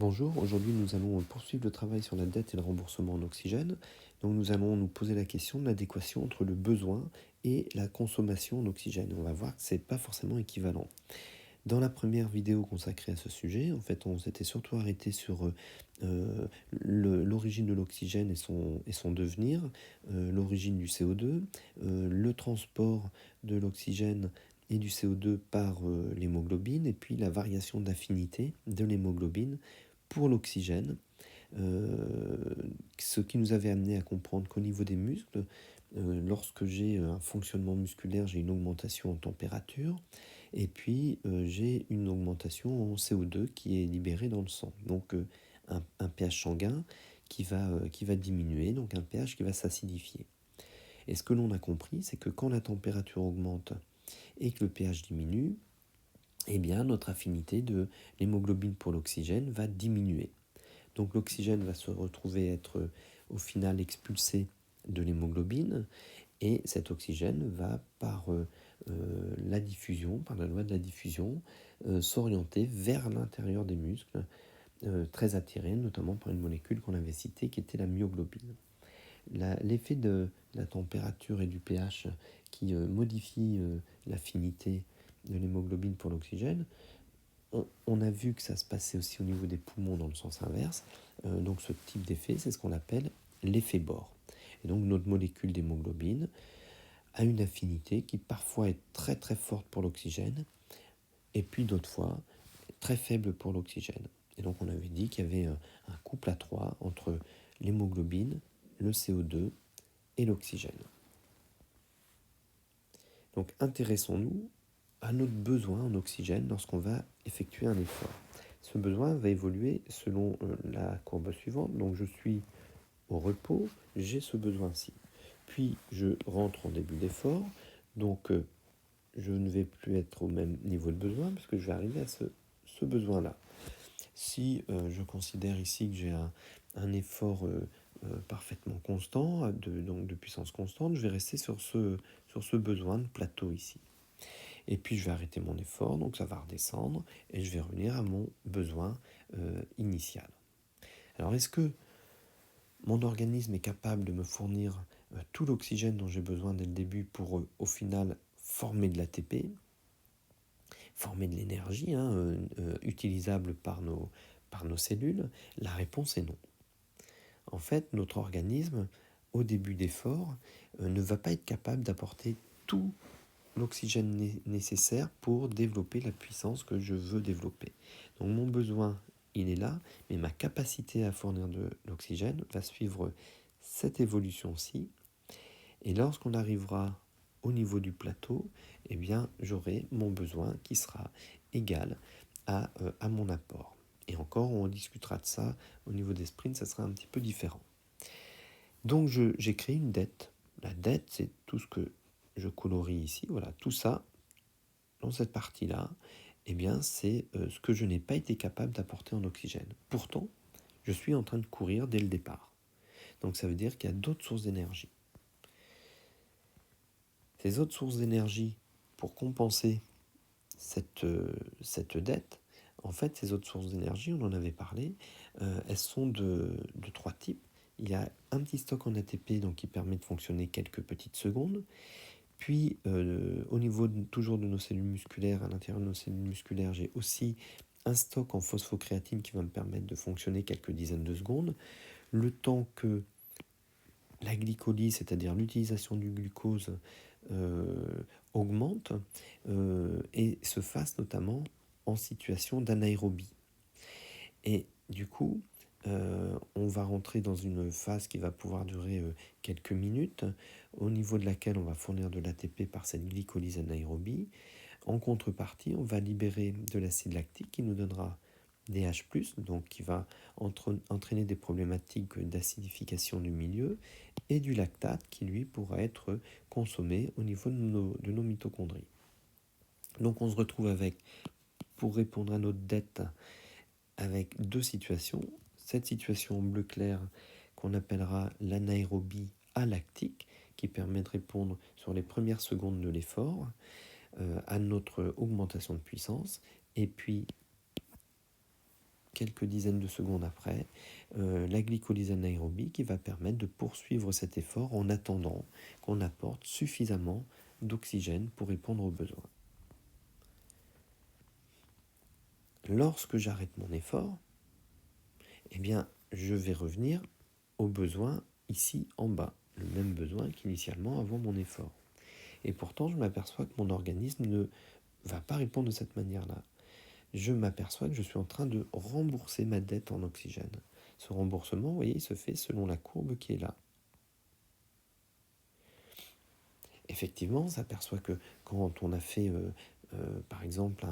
Bonjour, aujourd'hui nous allons poursuivre le travail sur la dette et le remboursement en oxygène. Donc nous allons nous poser la question de l'adéquation entre le besoin et la consommation en oxygène. On va voir que ce n'est pas forcément équivalent. Dans la première vidéo consacrée à ce sujet, en fait on s'était surtout arrêté sur l'origine de l'oxygène et son devenir, l'origine du CO2, le transport de l'oxygène et du CO2 par l'hémoglobine, et puis la variation d'affinité de l'hémoglobine pour l'oxygène, ce qui nous avait amené à comprendre qu'au niveau des muscles, lorsque j'ai un fonctionnement musculaire, j'ai une augmentation en température, et puis j'ai une augmentation en CO2 qui est libéré dans le sang. Donc un pH sanguin qui va diminuer, donc un pH qui va s'acidifier. Et ce que l'on a compris, c'est que quand la température augmente et que le pH diminue, eh bien notre affinité de l'hémoglobine pour l'oxygène va diminuer. Donc l'oxygène va se retrouver être au final expulsé de l'hémoglobine, et cet oxygène va par la diffusion, par la loi de la diffusion, s'orienter vers l'intérieur des muscles, très attiré notamment par une molécule qu'on avait citée qui était la myoglobine. L'effet de la température et du pH qui modifie l'affinité de l'hémoglobine pour l'oxygène, on a vu que ça se passait aussi au niveau des poumons dans le sens inverse. Donc ce type d'effet, c'est ce qu'on appelle l'effet Bohr. Et donc notre molécule d'hémoglobine a une affinité qui parfois est très très forte pour l'oxygène, et puis d'autres fois très faible pour l'oxygène. Et donc on avait dit qu'il y avait un couple à 3 entre l'hémoglobine, le CO2 et l'oxygène. Donc intéressons-nous à notre besoin en oxygène lorsqu'on va effectuer un effort. Ce besoin va évoluer selon la courbe suivante. Donc je suis au repos, j'ai ce besoin-ci. Puis je rentre en début d'effort, donc je ne vais plus être au même niveau de besoin parce que je vais arriver à ce besoin-là. Si je considère ici que j'ai un effort parfaitement constant, donc de puissance constante, je vais rester sur ce besoin de plateau ici. Et puis je vais arrêter mon effort, donc ça va redescendre, et je vais revenir à mon besoin initial. Alors est-ce que mon organisme est capable de me fournir tout l'oxygène dont j'ai besoin dès le début pour au final former de l'ATP, former de l'énergie utilisable par nos cellules? La réponse est non. En fait, notre organisme, au début d'effort, ne va pas être capable d'apporter tout l'oxygène nécessaire pour développer la puissance que je veux développer. Donc mon besoin, il est là, mais ma capacité à fournir de l'oxygène va suivre cette évolution-ci. Et lorsqu'on arrivera au niveau du plateau, eh bien, j'aurai mon besoin qui sera égal à mon apport. Et encore, on discutera de ça au niveau des sprints, ça sera un petit peu différent. Donc j'ai créé une dette. La dette, c'est tout ce que je colorie ici. Voilà, tout ça, dans cette partie-là, eh bien, c'est ce que je n'ai pas été capable d'apporter en oxygène. Pourtant, je suis en train de courir dès le départ. Donc ça veut dire qu'il y a d'autres sources d'énergie. Ces autres sources d'énergie, pour compenser cette dette, en fait, ces autres sources d'énergie, on en avait parlé, elles sont de 3 types. Il y a un petit stock en ATP donc, qui permet de fonctionner quelques petites secondes. Puis, au niveau toujours de nos cellules musculaires, à l'intérieur de nos cellules musculaires, j'ai aussi un stock en phosphocréatine qui va me permettre de fonctionner quelques dizaines de secondes. Le temps que la glycolyse, c'est-à-dire l'utilisation du glucose, augmente et se fasse notamment en situation d'anaérobie. Et du coup, on va rentrer dans une phase qui va pouvoir durer quelques minutes, au niveau de laquelle on va fournir de l'ATP par cette glycolyse anaérobie. En contrepartie, on va libérer de l'acide lactique qui nous donnera des H+, donc qui va entraîner des problématiques d'acidification du milieu, et du lactate qui, lui, pourra être consommé au niveau de nos mitochondries. Donc on se retrouve avec, pour répondre à notre dette, avec deux situations. Cette situation en bleu clair qu'on appellera l'anaérobie alactique, qui permet de répondre sur les premières secondes de l'effort à notre augmentation de puissance, et puis quelques dizaines de secondes après, la glycolyse anaérobie qui va permettre de poursuivre cet effort en attendant qu'on apporte suffisamment d'oxygène pour répondre aux besoins. Lorsque j'arrête mon effort, eh bien, je vais revenir au besoin ici en bas, le même besoin qu'initialement avant mon effort. Et pourtant, je m'aperçois que mon organisme ne va pas répondre de cette manière-là. Je m'aperçois que je suis en train de rembourser ma dette en oxygène. Ce remboursement, vous voyez, il se fait selon la courbe qui est là. Effectivement, on s'aperçoit que quand on a fait, par exemple,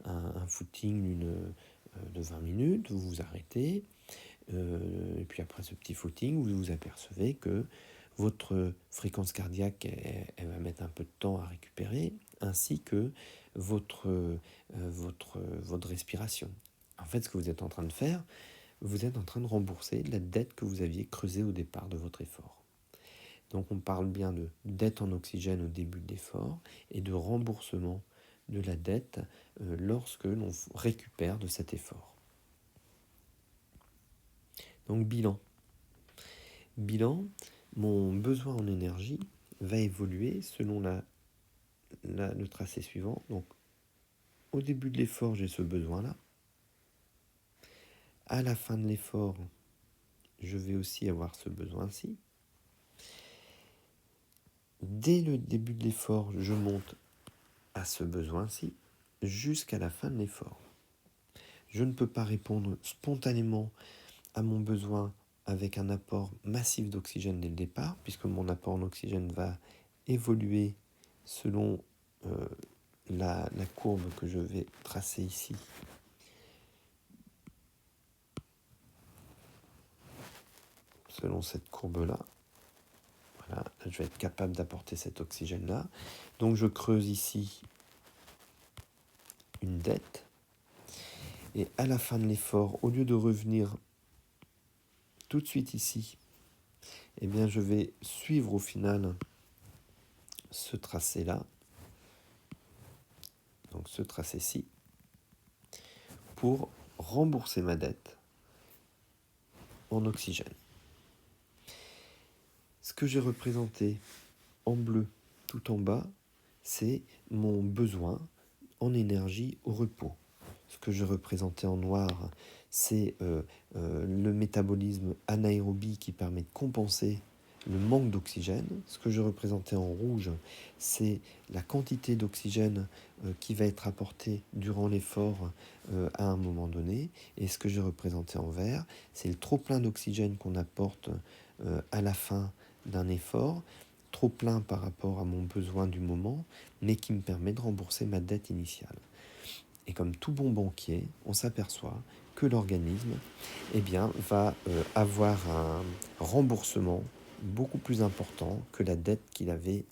un footing de 20 minutes, vous vous arrêtez, et puis après ce petit footing, vous vous apercevez que votre fréquence cardiaque, elle va mettre un peu de temps à récupérer, ainsi que votre respiration. En fait, ce que vous êtes en train de faire, vous êtes en train de rembourser la dette que vous aviez creusée au départ de votre effort. Donc on parle bien de dette en oxygène au début de l'effort et de remboursement de la dette lorsque l'on récupère de cet effort. Donc bilan. Bilan, mon besoin en énergie va évoluer selon le tracé suivant. Donc au début de l'effort, j'ai ce besoin-là. À la fin de l'effort, je vais aussi avoir ce besoin-ci. Dès le début de l'effort, je monte à ce besoin-ci jusqu'à la fin de l'effort. Je ne peux pas répondre spontanément à mon besoin avec un apport massif d'oxygène dès le départ, puisque mon apport en oxygène va évoluer selon la courbe que je vais tracer ici. Selon cette courbe-là. Voilà, je vais être capable d'apporter cet oxygène-là. Donc je creuse ici une dette. Et à la fin de l'effort, au lieu de revenir tout de suite ici, eh bien je vais suivre au final ce tracé-là. Donc ce tracé-ci, pour rembourser ma dette en oxygène. Ce que j'ai représenté en bleu tout en bas, c'est mon besoin en énergie au repos. Ce que je représentais en noir, c'est le métabolisme anaérobie qui permet de compenser le manque d'oxygène. Ce que je représentais en rouge, c'est la quantité d'oxygène qui va être apportée durant l'effort à un moment donné. Et ce que j'ai représenté en vert, c'est le trop-plein d'oxygène qu'on apporte à la fin d'un effort, trop plein par rapport à mon besoin du moment, mais qui me permet de rembourser ma dette initiale. Et comme tout bon banquier, on s'aperçoit que l'organisme va avoir un remboursement beaucoup plus important que la dette qu'il avait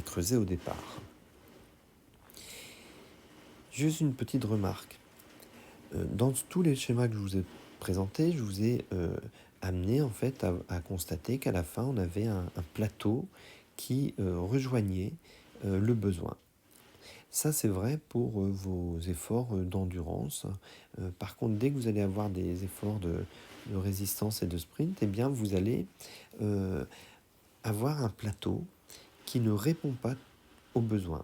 creusée au départ. Juste une petite remarque. Dans tous les schémas que je vous ai présentés, je vous ai amené en fait à constater qu'à la fin, on avait un plateau qui rejoignait le besoin. Ça, c'est vrai pour vos efforts d'endurance. Par contre, dès que vous allez avoir des efforts de résistance et de sprint, eh bien, vous allez avoir un plateau qui ne répond pas aux besoins.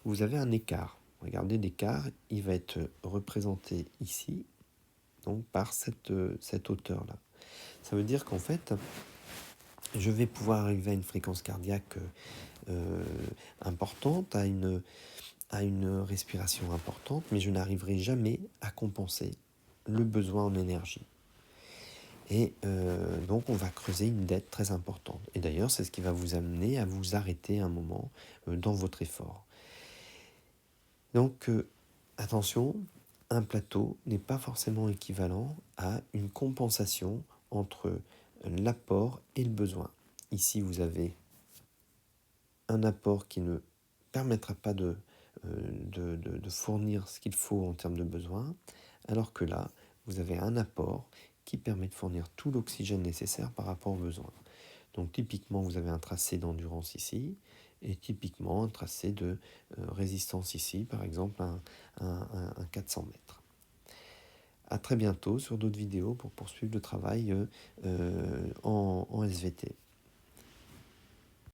Vous avez un écart. Regardez, l'écart, il va être représenté ici, donc par cette hauteur-là. Ça veut dire qu'en fait, je vais pouvoir arriver à une fréquence cardiaque importante, à une respiration importante, mais je n'arriverai jamais à compenser le besoin en énergie. Et donc on va creuser une dette très importante. Et d'ailleurs, c'est ce qui va vous amener à vous arrêter un moment dans votre effort. Donc attention, un plateau n'est pas forcément équivalent à une compensation entre l'apport et le besoin. Ici, vous avez un apport qui ne permettra pas de fournir ce qu'il faut en termes de besoins, alors que là, vous avez un apport qui permet de fournir tout l'oxygène nécessaire par rapport aux besoins. Donc typiquement, vous avez un tracé d'endurance ici, et typiquement un tracé de résistance ici, par exemple un 400 mètres. à très bientôt sur d'autres vidéos pour poursuivre le travail en SVT.